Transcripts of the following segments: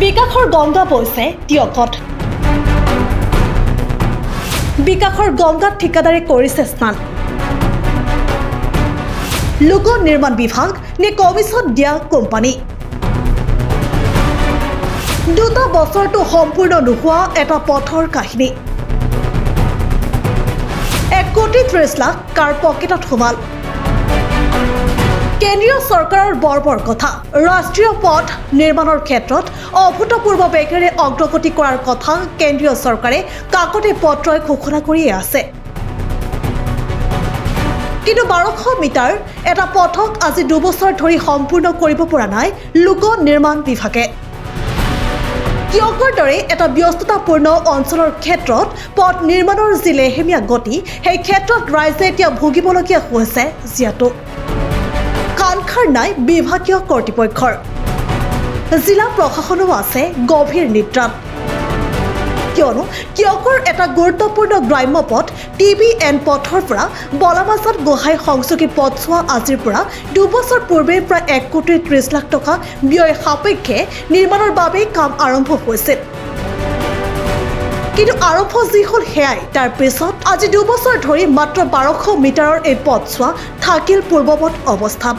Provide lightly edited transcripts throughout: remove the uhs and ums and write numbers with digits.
বিকাশৰ গংগা বৈছে টিয়কত বিকাশৰ গংগাত ঠিকাদাৰে কৰিছে স্নান লোক নিৰ্মাণ বিভাগ নে কমিছন দিয়া কোম্পানী দুটা বছৰটো সম্পূৰ্ণ নোহোৱা এটা পথৰ কাহিনী 1 কোটি 30 লাখ কাৰ পকেটত সোমাল কেন্দ্ৰীয় চৰকাৰৰ বৰবৰ কথা ৰাষ্ট্ৰীয় পথ নিৰ্মাণৰ ক্ষেত্ৰত অভূতপূৰ্ব বেগেৰে অগ্ৰগতি কৰাৰ কথা কেন্দ্ৰীয় চৰকাৰে কাকতে পত্ৰই ঘোষণা কৰিয়ে আছে কিন্তু 1200 মিটাৰ এটা পথক আজি 2 বছৰ ধৰি সম্পূৰ্ণ কৰিব পৰা নাই লোক নিৰ্মাণ বিভাগে কিয়কৰ দৰে এটা ব্যস্ততাপূৰ্ণ অঞ্চলৰ ক্ষেত্ৰত পথ নিৰ্মাণৰ যি লেহেমীয়া গতি সেই ক্ষেত্ৰত ৰাইজে এতিয়া ভুগিবলগীয়া হৈছে জিয়াটো কাণখাৰ নাই বিভাগীয় কৰ্তৃপক্ষৰ জিলা প্ৰশাসনো আছে গভীৰ নিদ্ৰাত কিয়নো কিয়কৰ এটা গুৰুত্বপূৰ্ণ গ্ৰাম্য পথ TBN পথৰ পৰা বলামাজান গোহাই সংযোগী পথছোৱা আজিৰ পৰা 2 বছৰ পূৰ্বে প্ৰায় 1 কোটি 30 লাখ টকা ব্যয় সাপেক্ষে নিৰ্মাণৰ বাবে কাম আৰম্ভ হৈছিল কিন্তু আৰম্ভ যি হ'ল হেয়াই তাৰ পিছত আজি 2 বছৰ ধৰি মাত্ৰ 1200 মিটাৰৰ এই পথছোৱা থাকিল পূৰ্ববৎ অৱস্থাত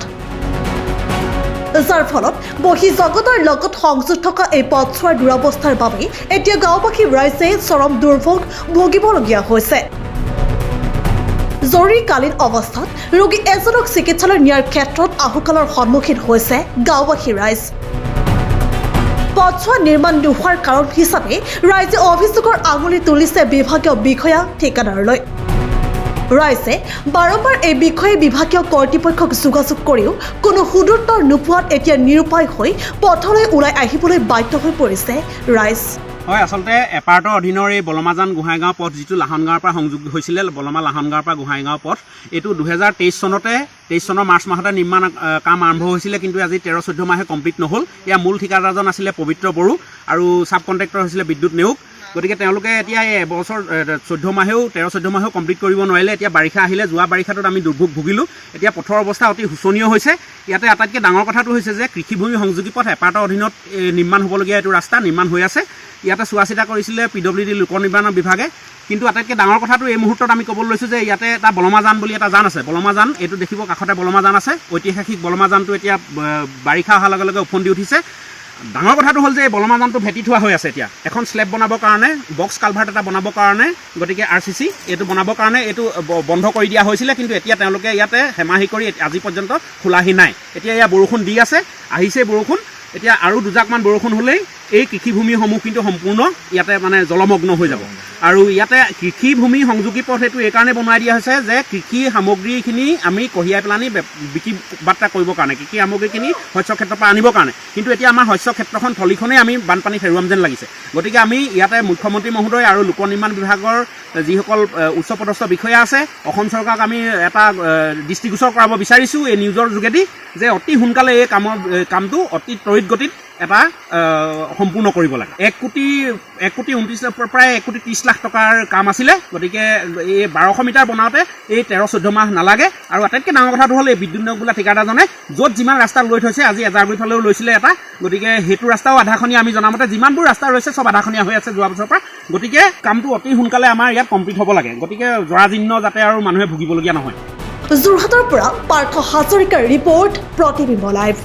যাৰ ফলত বহি জগতৰ লগত সংযোগ থকা এই পথছোৱাৰ দুৰৱস্থাৰ বাবে এতিয়া গাঁওবাসী ৰাইজে চৰম দুৰ্ভোগ ভুগিবলগীয়া হৈছে জৰুৰীকালীন অৱস্থাত ৰোগী এজনক চিকিৎসালয় নিয়াৰ ক্ষেত্ৰত আহুকালৰ সন্মুখীন হৈছে গাঁওবাসী ৰাইজ পথছোৱা নিৰ্মাণ নোহোৱাৰ কাৰণ হিচাপে ৰাইজে অভিযোগৰ আঙুলি তুলিছে বিভাগীয় বিষয়া ঠিকাদাৰলৈ ৰাইজে বাৰম্বাৰ এই বিষয়ে বিভাগীয় কৰ্তৃপক্ষক যোগাযোগ কৰিও কোনো সুদুত্তৰ নোপোৱাত এতিয়া নিৰুপায় হৈ পথলৈ ওলাই আহিবলৈ বাধ্য হৈ পৰিছে ৰাইজ হয় আসলতে এপাৰ্টৰ অধীনৰ এই বলমাজান গোহাইগাঁও পথ যিটো লাহনগাঁৱৰ পৰা সংযোগ হৈছিলে বলমা লাহনগাঁৱৰ পৰা গোহাইগাঁও পথ এইটো 2023 চনতে 23 চনৰ মাৰ্চ মাহতে নিৰ্মাণ কাম আৰম্ভ হৈছিলে কিন্তু আজি 13-14 মাহে কমপ্লিট নহ'ল ইয়াৰ মূল ঠিকাদাৰজন আছিলে পবিত্ৰ বড়ো আৰু সাব কণ্ট্ৰেক্টৰ হৈছিলে বিদ্যুৎ নেওগ গতিকে তেওঁলোকে এতিয়া এই এবছৰ 13-14 মাহেও কমপ্লিট কৰিব নোৱাৰিলে এতিয়া বাৰিষা আহিলে যোৱা বাৰিষাটোত আমি দুৰ্ভোগ ভুগিলোঁ এতিয়া পথৰ অৱস্থা অতি শোচনীয় হৈছে ইয়াতে আটাইতকৈ ডাঙৰ কথাটো হৈছে যে কৃষিভূমি সংযোগী পথ এপাৰ্টৰ অধীনত নিৰ্মাণ হ'বলগীয়া এইটো ৰাস্তা নিৰ্মাণ হৈ আছে ইয়াতে চোৱা চিতা কৰিছিলে PWD লোক নিৰ্মাণ বিভাগে কিন্তু আটাইতকৈ ডাঙৰ কথাটো এই মুহূৰ্তত আমি ক'বলৈ লৈছোঁ যে ইয়াতে এটা বলমাজান বুলি এটা জান আছে বলমাজান এইটো দেখিব কাষতে বলমাজান আছে ঐতিহাসিক বলমাজানটো এতিয়া বাৰিষা অহাৰ লগে লগে উফন্দি উঠিছে ডাঙৰ কথাটো হ'ল যে এই বলমাজানটো ভেটি থোৱা হৈ আছে এতিয়া এখন স্লেব বনাবৰ কাৰণে বক্স কালভাৰ্ট এটা বনাবৰ কাৰণে গতিকে RCC এইটো বনাবৰ কাৰণে এইটো বন্ধ কৰি দিয়া হৈছিলে কিন্তু এতিয়া তেওঁলোকে ইয়াতে হেমাহি কৰি আজি পৰ্যন্ত খোলাহি নাই এতিয়া এয়া বৰষুণ দি আছে আহিছে বৰষুণ এতিয়া আৰু দুজাকমান বৰষুণ হ'লেই এই কৃষিভূমিসমূহ কিন্তু সম্পূৰ্ণ ইয়াতে মানে জলমগ্ন হৈ যাব আৰু ইয়াতে কৃষিভূমি সংযোগী পথ এইটো এইকাৰণে বনাই দিয়া হৈছে যে কৃষি সামগ্ৰীখিনি আমি কঢ়িয়াই পেলানি বিক্ৰী বাৰ্তা কৰিবৰ কাৰণে কৃষি সামগ্ৰীখিনি শস্য ক্ষেত্ৰৰ পৰা আনিবৰ কাৰণে কিন্তু এতিয়া আমাৰ শস্য ক্ষেত্ৰখন থলীখনেই আমি বানপানীত হেৰুৱাম যেন লাগিছে গতিকে আমি ইয়াতে মুখ্যমন্ত্ৰী মহোদয় আৰু লোক নিৰ্মাণ বিভাগৰ যিসকল উচ্চপদস্থ বিষয়া আছে অসম চৰকাৰক আমি এটা দৃষ্টিগোচৰ কৰাব বিচাৰিছোঁ এই নিউজৰ যোগেদি যে অতি সোনকালে এই কামটো অতি ত্বৰিত গতিত এটা সম্পূৰ্ণ কৰিব লাগে 1 কোটি 29 প্ৰায় 1 কোটি 30 লাখ টকাৰ কাম আছিলে গতিকে এই 1200 মিটাৰ বনাওঁতে এই 13-14 মাহ নালাগে আৰু আটাইতকৈ ডাঙৰ কথাটো হ'ল এই বিদ্যুৎ নেওগ বোলা ঠিকাদাৰজনে য'ত যিমান ৰাস্তা লৈ থৈছে আজি এজাৰগুৰি ফালেও লৈছিলে এটা গতিকে সেইটো ৰাস্তাও আধাখনীয়া আমি জনামতে যিমানবোৰ ৰাস্তা ৰৈছে চব আধাখনীয়া হৈ আছে যোৱা বছৰৰ পৰা গতিকে কামটো অতি সোনকালে আমাৰ ইয়াত কমপ্লিট হ'ব লাগে গতিকে জৰাজীৰ্ণ যাতে আৰু মানুহে ভুগিবলগীয়া নহয় যোৰহাটৰ পৰা পাৰ্থ হাজৰিকাৰ ৰিপৰ্ট প্ৰতিবিম্ব লাইভ